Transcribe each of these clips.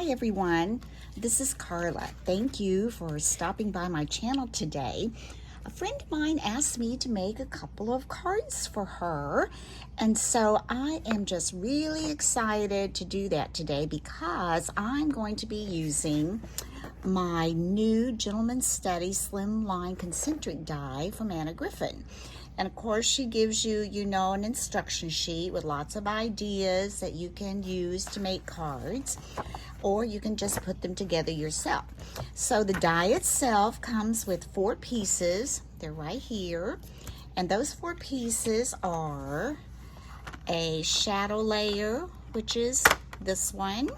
Hi everyone, this is Carla. Thank you for stopping by my channel today. A friend of mine asked me to make a couple of cards for her, and so I am just really excited to do that today because I'm going to be using my new Gentleman's Study Slimline Concentric die from Griffin. And of course she gives you, an instruction sheet with lots of ideas that you can use to make cards, or you can just put them together yourself. So the die itself comes with 4 pieces. They're right here. And those 4 pieces are a shadow layer, which is this one.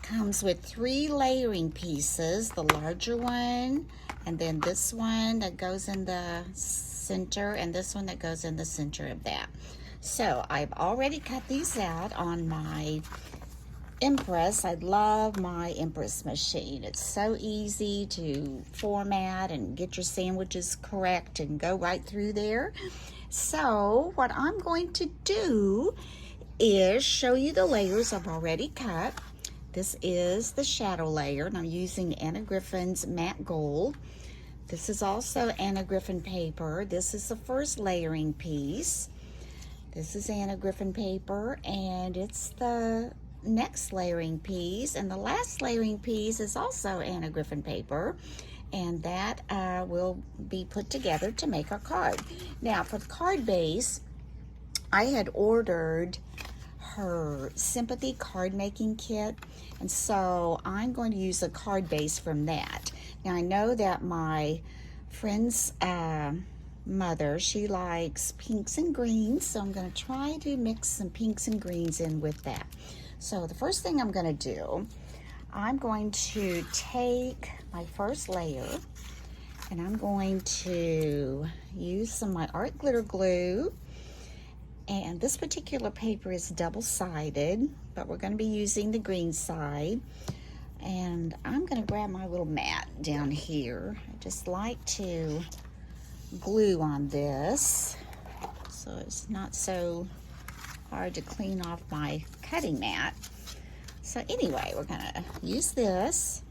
Comes with 3 layering pieces, the larger one, and then this one that goes in the center, and this one that goes in the center of that. So I've already cut these out on my Impress. I love my Impress machine. It's so easy to format and get your sandwiches correct and go right through there. So what I'm going to do is show you the layers I've already cut. This is the shadow layer, and I'm using Griffin's matte gold. This is also Griffin paper. This is the first layering piece. This is Griffin paper, and it's the next layering piece, and the last layering piece is also Griffin paper, and that will be put together to make our card. Now for the card base, I had ordered her sympathy card making kit, and so I'm going to use a card base from that. Now I know that my friend's mother, she likes pinks and greens, so I'm going to try to mix some pinks and greens in with that. So the first thing I'm going to do, I'm going to take my first layer, and I'm going to use some of my art glitter glue. And this particular paper is double-sided, but we're going to be using the green side. And I'm going to grab my little mat down here. I just like to glue on this so it's not so hard to clean off my cutting mat. So anyway, we're going to use this.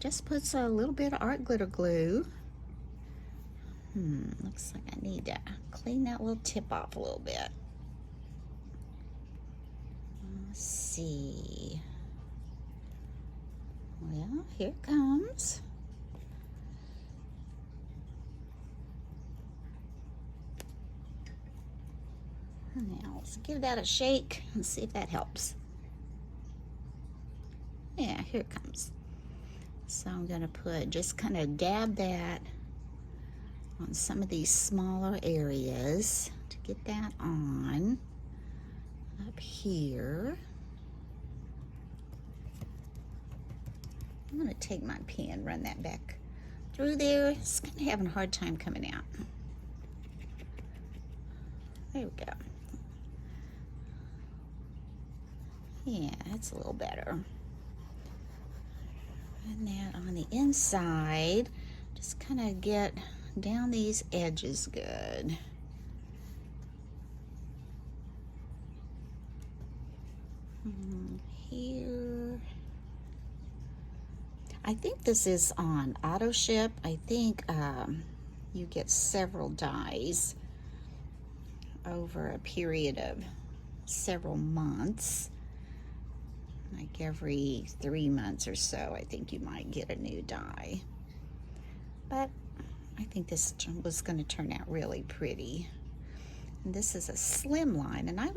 Just puts a little bit of art glitter glue. Looks like I need to clean that little tip off a little bit. Let's see. Well, here it comes. Now let's give that a shake and see if that helps. Yeah, here it comes. So I'm going to just kind of dab that on some of these smaller areas to get that on up here. I'm going to take my pen, run that back through there. It's kind of having a hard time coming out. There we go. Yeah, that's a little better. And that on the inside, just kind of get down these edges good. Here. I think this is on auto ship. I think you get several dies over a period of several months. Like every 3 months or so, I think you might get a new die. But I think this was going to turn out really pretty. And this is a Slimline, and I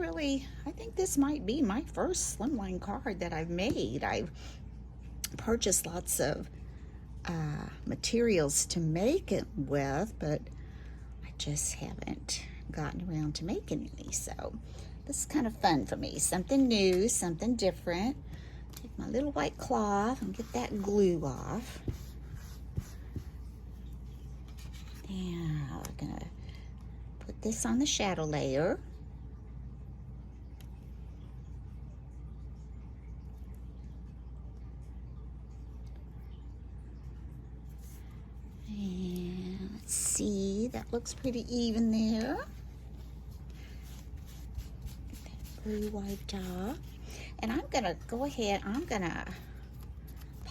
think this might be my first Slimline card that I've made. I've purchased lots of materials to make it with, but I just haven't gotten around to making any. So this is kind of fun for me. Something new, something different. Take my little white cloth and get that glue off. Now we're gonna put this on the shadow layer. And let's see, that looks pretty even there. Get that glue wiped off. And I'm gonna go ahead, I'm gonna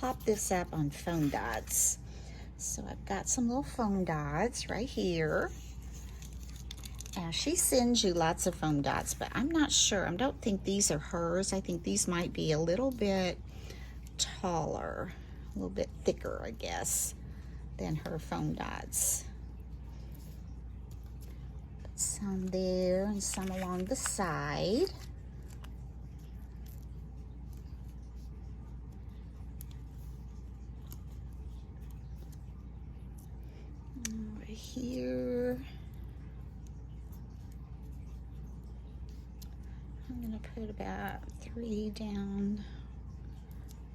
pop this up on foam dots. So I've got some little foam dots right here. Now she sends you lots of foam dots, but I'm not sure. I don't think these are hers. I think these might be a little bit taller, a little bit thicker, I guess, than her foam dots. Put some there and some along the side. Over here. I'm gonna put about 3 down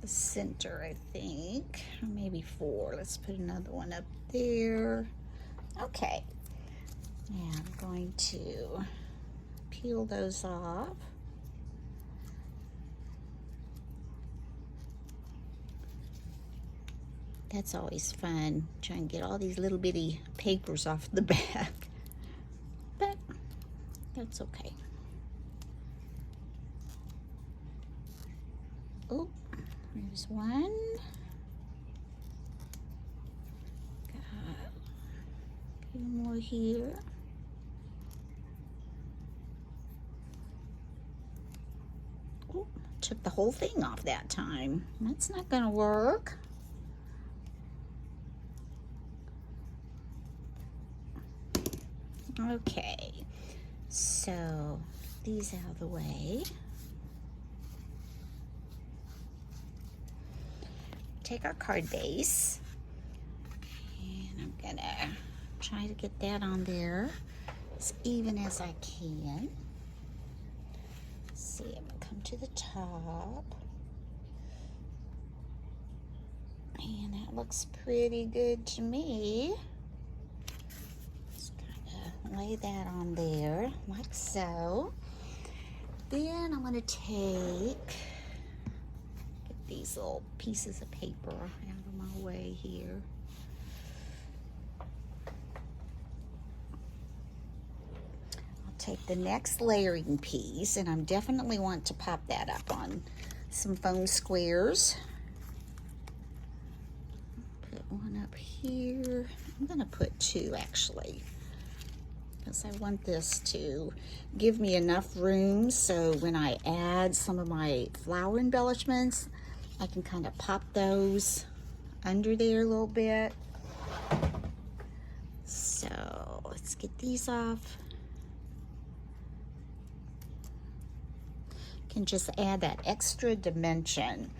the center, I think, or maybe 4. Let's put another one up there. Okay, now I'm going to peel those off. That's always fun, trying to get all these little bitty papers off the back, but that's okay. Oh, there's one. Got a few more here. Oh, took the whole thing off that time. That's not gonna work. Okay, so these out of the way. Take our card base, and I'm gonna try to get that on there as even as I can. Let's see, I'm gonna come to the top, and that looks pretty good to me. Just kind of lay that on there like so. Then I'm gonna take these little pieces of paper out of my way here. I'll take the next layering piece, and I definitely want to pop that up on some foam squares. Put one up here. I'm gonna put 2 actually, because I want this to give me enough room so when I add some of my flower embellishments, I can kind of pop those under there a little bit. So let's get these off. Can just add that extra dimension.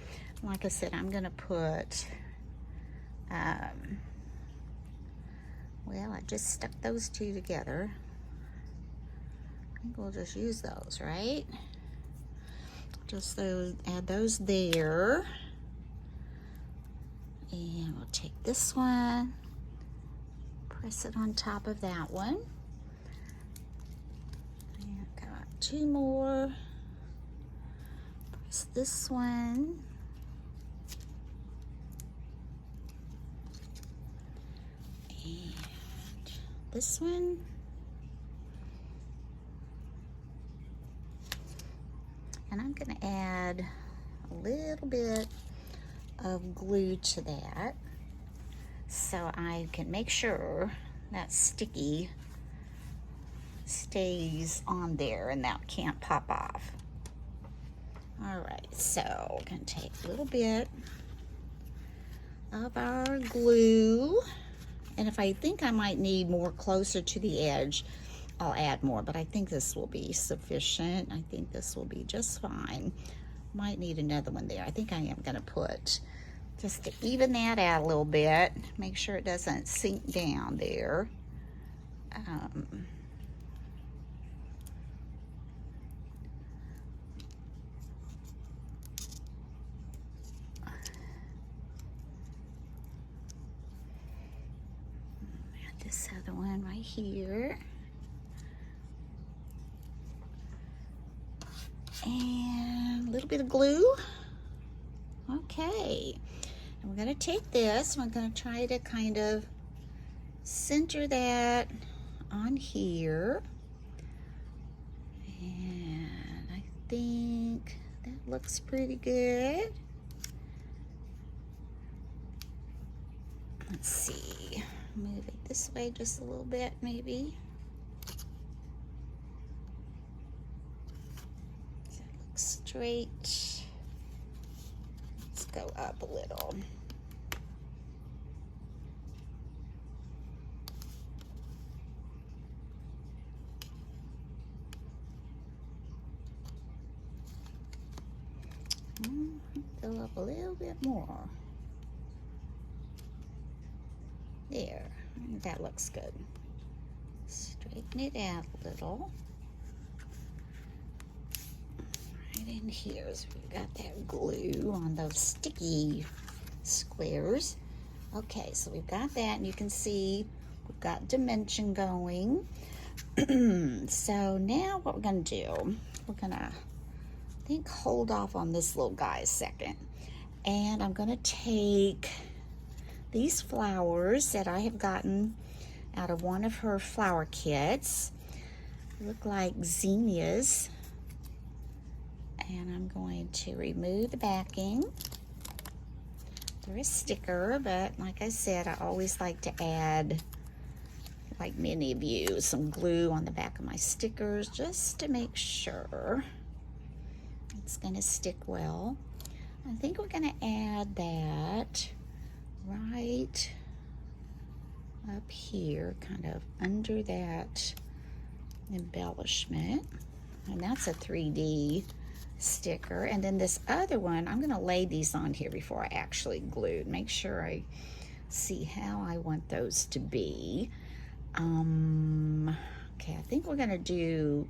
Like I said, I'm gonna put, well, I just stuck those 2 together. I think we'll just use those, right? Just those, add those there. And we'll take this one, press it on top of that one. And I've got 2 more. Press this one. And this one. And I'm going to add a little bit of glue to that so I can make sure that sticky stays on there and that can't pop off. All right, so we're going to take a little bit of our glue, and if I think I might need more closer to the edge, I'll add more, but I think this will be sufficient. I think this will be just fine. Might need another one there. I think I am gonna put, just to even that out a little bit, make sure it doesn't sink down there. Add this other one right here. And a little bit of glue. Okay, and we're going to take this, we're going to try to kind of center that on here, and I think that looks pretty good. Let's see, move it this way just a little bit maybe. Does that look straight? Let's go up a little. Go up a little bit more. There, that looks good. Straighten it out a little. Right in here, so we've got that glue on those sticky squares. Okay, so we've got that, and you can see we've got dimension going. So now what we're gonna do, we're gonna, I think, hold off on this little guy a second. And I'm gonna take these flowers that I have gotten out of one of her flower kits. They look like zinnias. And I'm going to remove the backing. They're a sticker, but like I said, I always like to add, like many of you, some glue on the back of my stickers just to make sure it's gonna stick well. I think we're gonna add that right up here, kind of under that embellishment. And that's a 3D sticker. And then this other one, I'm gonna lay these on here before I actually glue. Make sure I see how I want those to be. Okay, I think we're gonna do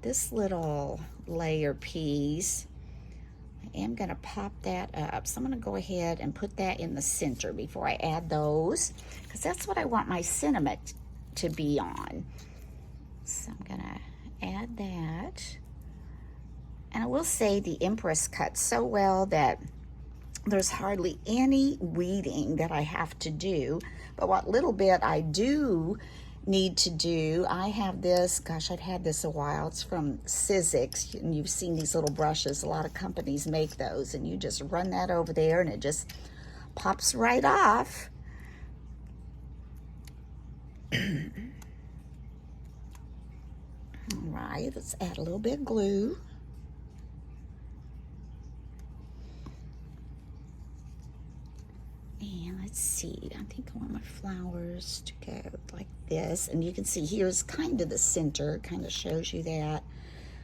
this little layer piece. I am gonna pop that up. So I'm gonna go ahead and put that in the center before I add those, because that's what I want my sentiment to be on. So I'm gonna add that. And I will say the Empress cuts so well that there's hardly any weeding that I have to do. But what little bit I do need to do, I have this, gosh, I've had this a while. It's from Sizzix, and you've seen these little brushes. A lot of companies make those, and you just run that over there and it just pops right off. All right, let's add a little bit of glue. And let's see, I think I want my flowers to go like this. And you can see here's kind of the center, kind of shows you that.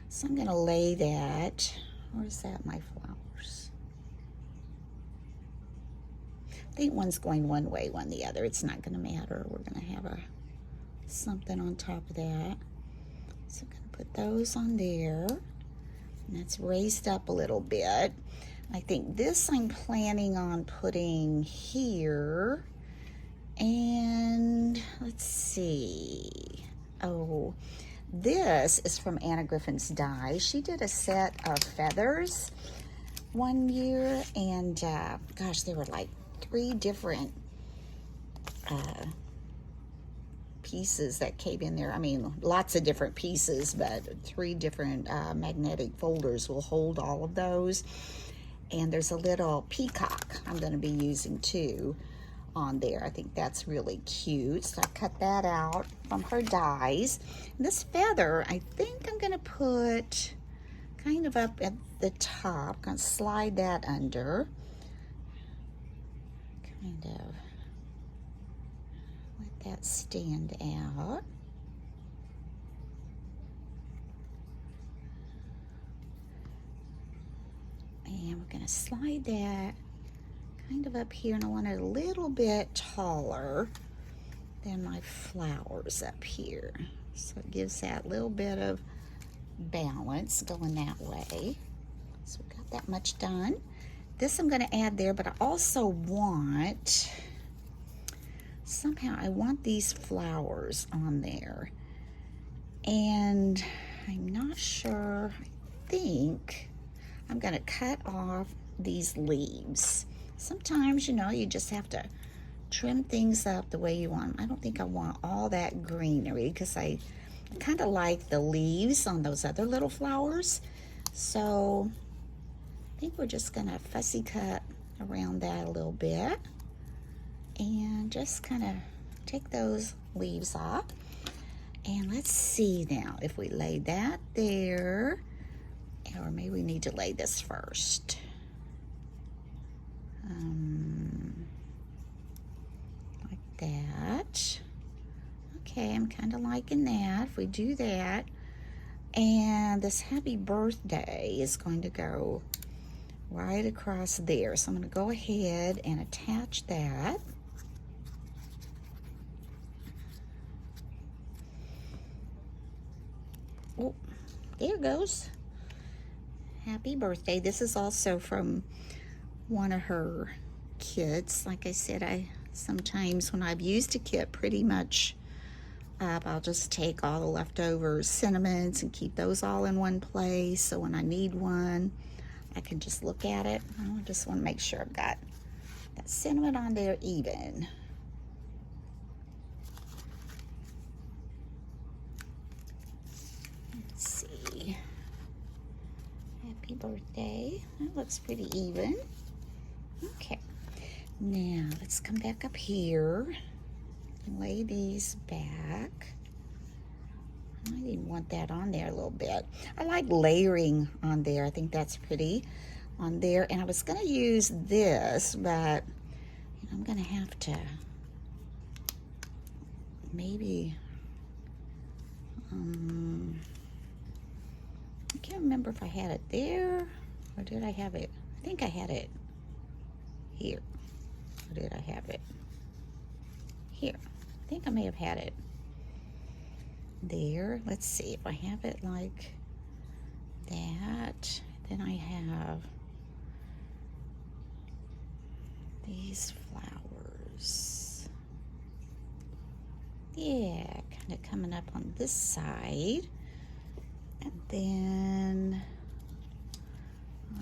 So I'm gonna lay that. Where's that, my flowers? I think one's going one way, one the other. It's not gonna matter. We're gonna have something on top of that. So I'm gonna put those on there. And that's raised up a little bit. I think this I'm planning on putting here. And let's see. Oh, this is from Anna Griffin's die. She did a set of feathers one year, and gosh, there were like 3 different pieces that came in there. I mean, lots of different pieces, but 3 different magnetic folders will hold all of those. And there's a little peacock I'm going to be using too on there. I think that's really cute. So I cut that out from her dies. And this feather, I think I'm going to put kind of up at the top. Going to slide that under. Kind of let that stand out. And we're gonna slide that kind of up here, and I want it a little bit taller than my flowers up here. So it gives that little bit of balance going that way. So we've got that much done. This I'm gonna add there, but I also want, somehow I want these flowers on there. And I'm not sure, I think I'm gonna cut off these leaves. Sometimes, you know, you just have to trim things up the way you want them. I don't think I want all that greenery because I kind of like the leaves on those other little flowers. So I think we're just gonna fussy cut around that a little bit. and just kind of take those leaves off. And let's see now if we lay that there, or maybe we need to lay this first. Like that. Okay, I'm kind of liking that. If we do that, and this happy birthday is going to go right across there. So I'm going to go ahead and attach that. Oh, there it goes. Happy birthday. This is also from one of her kits. Like I said, sometimes when I've used a kit pretty much up, I'll just take all the leftover sentiments and keep those all in one place. So when I need one, I can just look at it. I just want to make sure I've got that sentiment on there even. Let's see. Happy birthday. That looks pretty even. Okay. Now let's come back up here and lay these back. I didn't want that on there a little bit. I like layering on there. I think that's pretty on there. And I was going to use this, but I'm going to have to maybe, I can't remember if I had it there or did I have it? I think I had it here. Or did I have it here? I think I may have had it there. Let's see if I have it like that. Then I have these flowers. Yeah, kind of coming up on this side. And then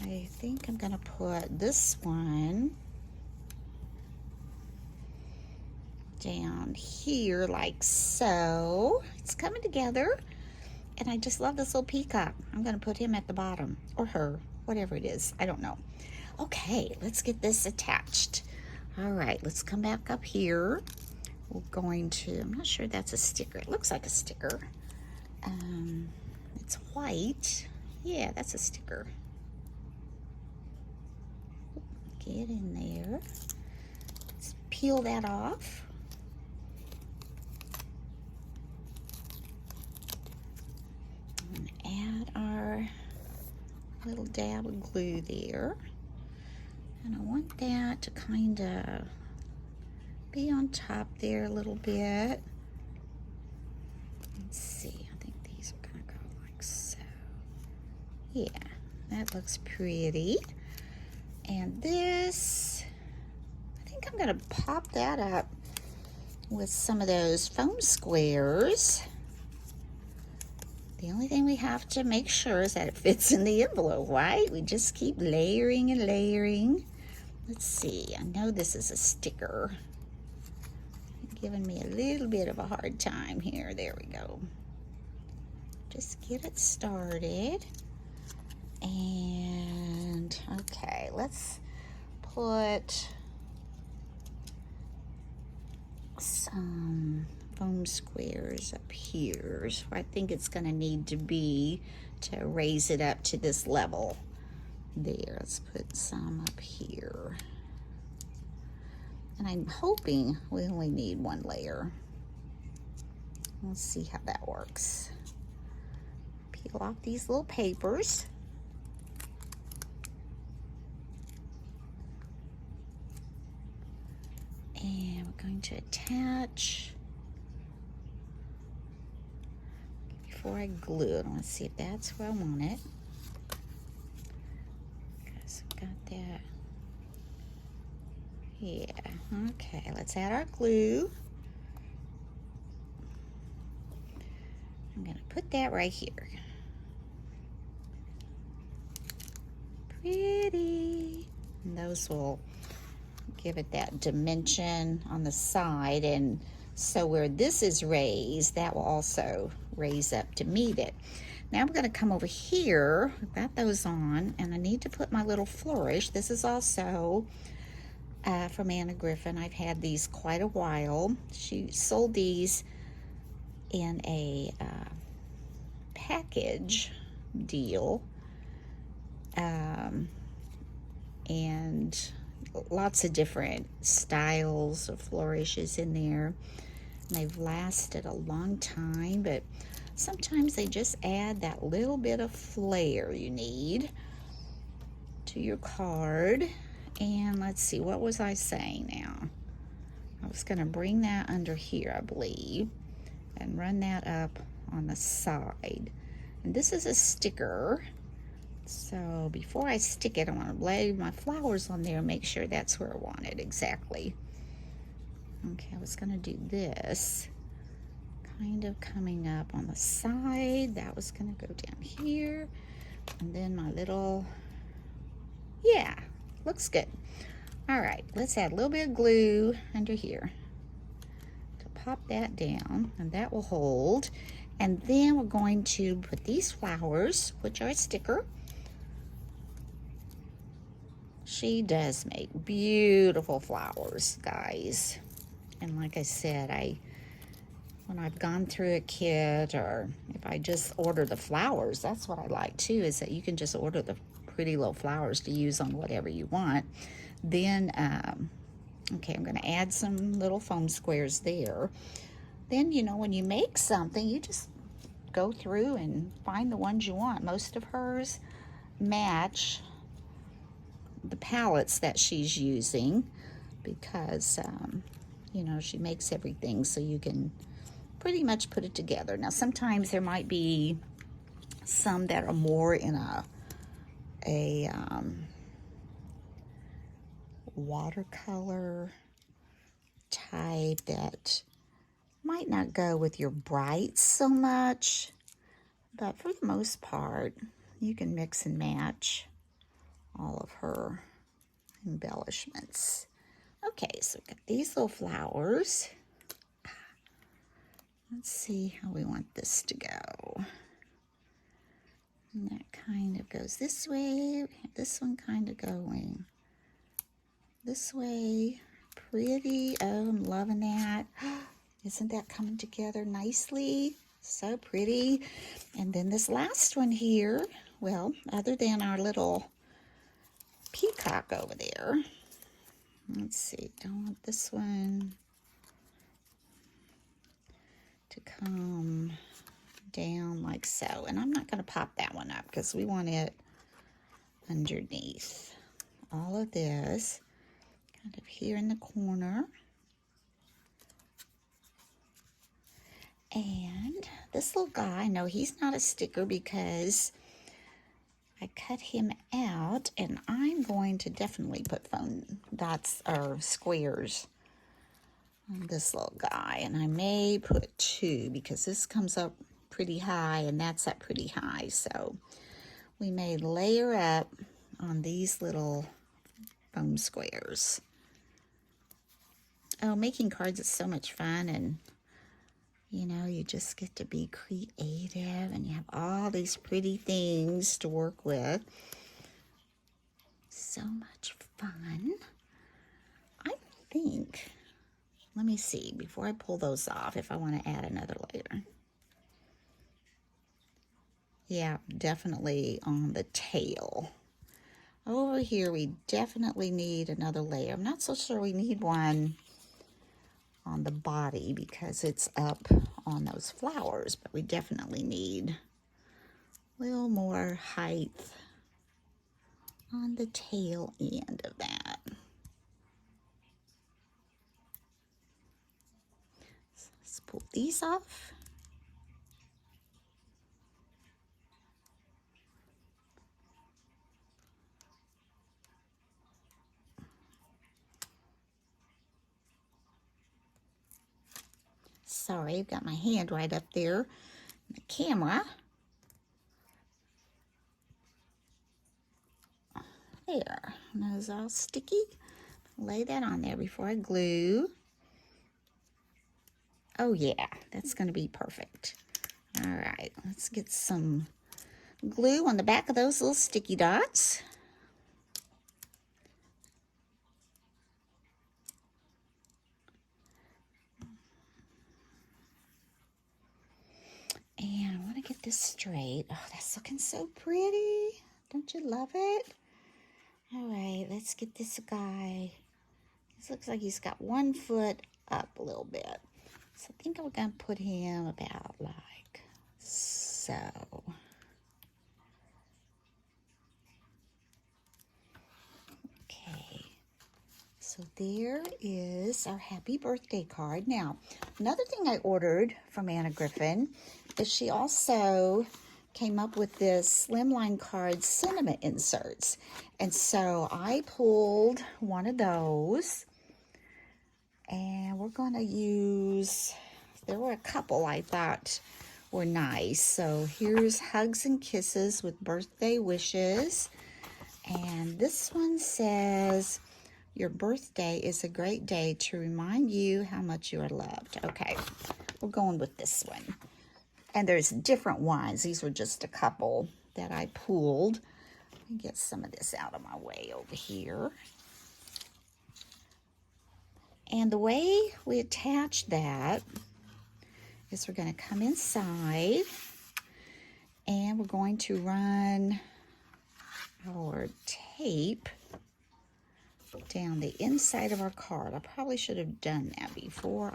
I think I'm gonna put this one down here like so. It's coming together, and I just love this little peacock. I'm gonna put him at the bottom, or her, whatever it is, I don't know. Okay, let's get this attached. All right, let's come back up here. We're going to, I'm not sure that's a sticker. It looks like a sticker. It's white. Yeah, that's a sticker. Get in there. Let's peel that off. And add our little dab of glue there. And I want that to kind of be on top there a little bit. Let's see, I think these are gonna go like so. Yeah, that looks pretty. And this, I think I'm gonna pop that up with some of those foam squares. The only thing we have to make sure is that it fits in the envelope, right? We just keep layering and layering. Let's see, I know this is a sticker. Giving me a little bit of a hard time here. There we go. Just get it started. And okay, let's put some foam squares up here. So I think it's going to need to be to raise it up to this level. There, let's put some up here. And I'm hoping we only need one layer. Let's see how that works. Peel off these little papers. And we're going to attach. Before I glue it, I want to see if that's where I want it. Because I've got that. Yeah, okay, let's add our glue. I'm gonna put that right here. Pretty. And those will give it that dimension on the side, and so where this is raised, that will also raise up to meet it. Now I'm gonna come over here, I've got those on, and I need to put my little flourish. This is also from Anna Griffin. I've had these quite a while. She sold these in a package deal, and lots of different styles of flourishes in there. And they've lasted a long time, but sometimes they just add that little bit of flair you need to your card. And let's see, what was I saying now? I was going to bring that under here, I believe, and run that up on the side. And this is a sticker, so before I stick it, I want to lay my flowers on there and make sure that's where I want it exactly. Okay, I was going to do this kind of coming up on the side. That was going to go down here, and then my little, yeah, looks good. All right, let's add a little bit of glue under here to pop that down, and that will hold. And then we're going to put these flowers, which are a sticker. She does make beautiful flowers, guys. And like I said, when I've gone through a kit, or if I just order the flowers, that's what I like too, is that you can just order the pretty little flowers to use on whatever you want. Then, okay, I'm going to add some little foam squares there. Then, you know, when you make something, you just go through and find the ones you want. Most of hers match the palettes that she's using because, you know, she makes everything so you can pretty much put it together. Now, sometimes there might be some that are more in a watercolor type that might not go with your brights so much, but for the most part, you can mix and match all of her embellishments. Okay, so we've got these little flowers. Let's see how we want this to go. And that kind of goes this way. We have this one kind of going this way. Pretty. Oh, I'm loving that. Isn't that coming together nicely? So pretty. And then this last one here, well, other than our little peacock over there, let's see, don't want this one to come down like so. And I'm not going to pop that one up because we want it underneath. All of this kind of here in the corner. And this little guy, no, he's not a sticker because I cut him out, and I'm going to definitely put foam dots or squares on this little guy. And I may put two because this comes up pretty high and that's up pretty high. So we may layer up on these little foam squares. Oh, making cards is so much fun, and you know, you just get to be creative and you have all these pretty things to work with. So much fun. I think, let me see, before I pull those off, if I want to add another layer. Yeah, definitely on the tail. Over here, we definitely need another layer. I'm not so sure we need one on the body because it's up on those flowers, but we definitely need a little more height on the tail end of that. So let's pull these off. Sorry, I've got my hand right up there on the camera. There, nose all sticky. Lay that on there before I glue. Oh yeah, that's going to be perfect. All right, let's get some glue on the back of those little sticky dots. get this straight. Oh, that's looking so pretty. Don't you love it? All right, let's get this guy. This looks like he's got 1 foot up a little bit. So I think I'm going to put him about like so. Okay. So there is our happy birthday card. Now, another thing I ordered from Anna Griffin is she also came up with this Slimline card sentiment inserts. And so I pulled one of those, and we're going to use, there were a couple I thought were nice. So here's hugs and kisses with birthday wishes. And this one says, your birthday is a great day to remind you how much you are loved. Okay, we're going with this one. And there's different ones. These were just a couple that I pulled. Let me get some of this out of my way over here. And the way we attach that is we're going to come inside and we're going to run our tape down the inside of our card. I probably should have done that before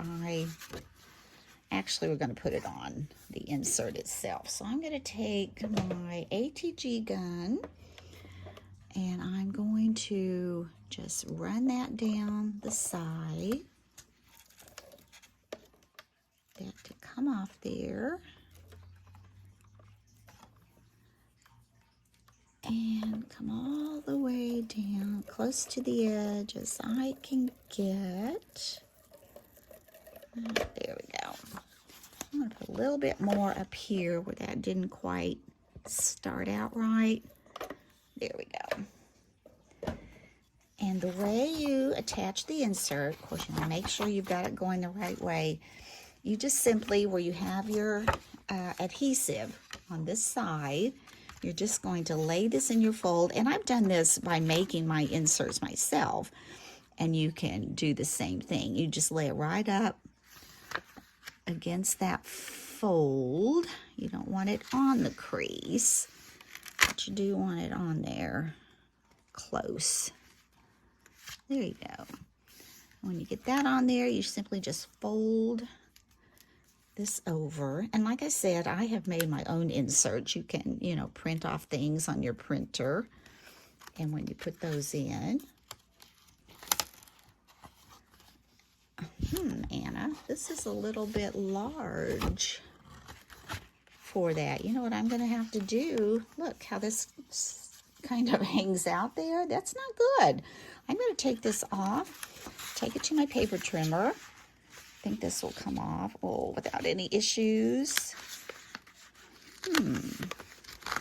actually we're going to put it on the insert itself. So I'm going to take my ATG gun and I'm going to just run that down the side. That to come off there. And come all the way down close to the edge as I can get. There we go. I'm going to put a little bit more up here where that didn't quite start out right. There we go. And the way you attach the insert, of course, you want to make sure you've got it going the right way. You just simply, where you have your adhesive on this side, you're just going to lay this in your fold. And I've done this by making my inserts myself. And you can do the same thing. You just lay it right up against that fold. You don't want it on the crease, but you do want it on there close. There you go. When you get that on there, you simply just fold this over. And like I said, I have made my own inserts. You can, print off things on your printer. And when you put those in, Anna, this is a little bit large for that. You know what I'm going to have to do? Look how this kind of hangs out there. That's not good. I'm going to take this off, take it to my paper trimmer. I think this will come off, without any issues.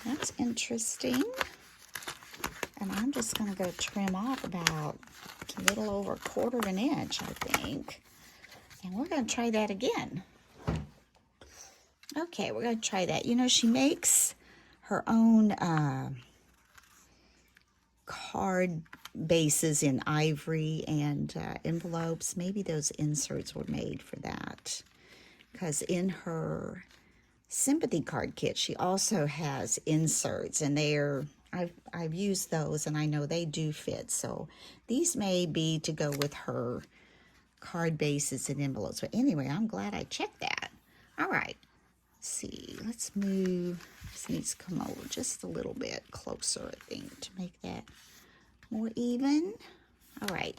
That's interesting. And I'm just going to go trim off about a little over 1/4 of an inch, I think. And we're going to try that again. Okay, we're going to try that. She makes her own card bases in ivory and envelopes. Maybe those inserts were made for that. Because in her sympathy card kit, she also has inserts, and I've used those, and I know they do fit. So these may be to go with her card bases and envelopes. But anyway, I'm glad I checked that. All right. Let's see. Let's move. This needs to come over just a little bit closer, I think, to make that more even. All right.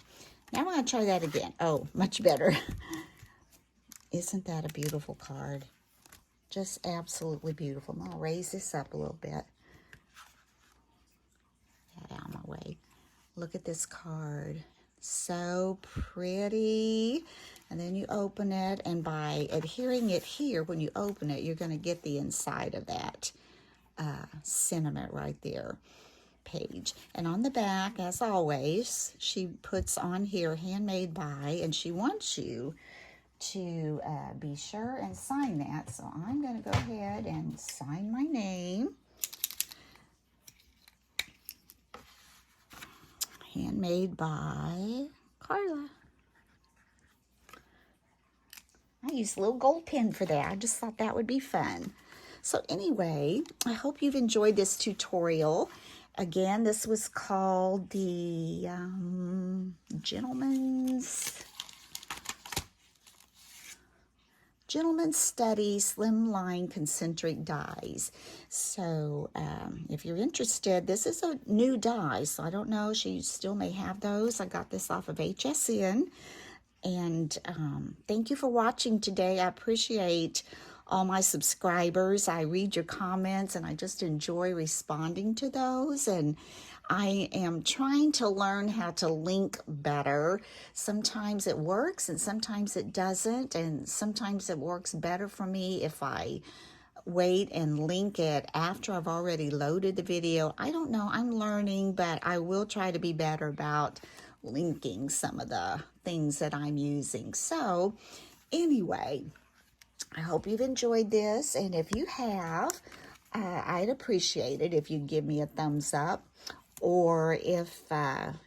Now we're going to try that again. Oh, much better. Isn't that a beautiful card? Just absolutely beautiful. I'm going to raise this up a little bit. Get out of my way. Look at this card. So pretty. And then you open it, and by adhering it here, when you open it, you're going to get the inside of that sentiment right there page. And on the back, as always, she puts on here, handmade by, and she wants you to be sure and sign that. So I'm going to go ahead and sign my name. Handmade by Carla. I used a little gold pen for that. I just thought that would be fun. So anyway, I hope you've enjoyed this tutorial. Again, this was called the Gentleman's Study Slimline Concentric dies. So if you're interested, this is a new die, so I don't know, she still may have those. I got this off of HSN. And thank you for watching today. I appreciate all my subscribers. I read your comments and I just enjoy responding to those. And I am trying to learn how to link better. Sometimes it works and sometimes it doesn't. And sometimes it works better for me if I wait and link it after I've already loaded the video. I don't know, I'm learning, but I will try to be better about linking some of the things that I'm using. So anyway, I hope you've enjoyed this, and if you have, I'd appreciate it if you'd give me a thumbs up, or if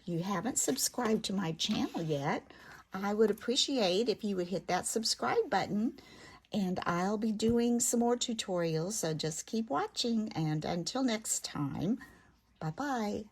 you haven't subscribed to my channel yet, I would appreciate if you would hit that subscribe button. And I'll be doing some more tutorials, so just keep watching, and until next time, bye-bye.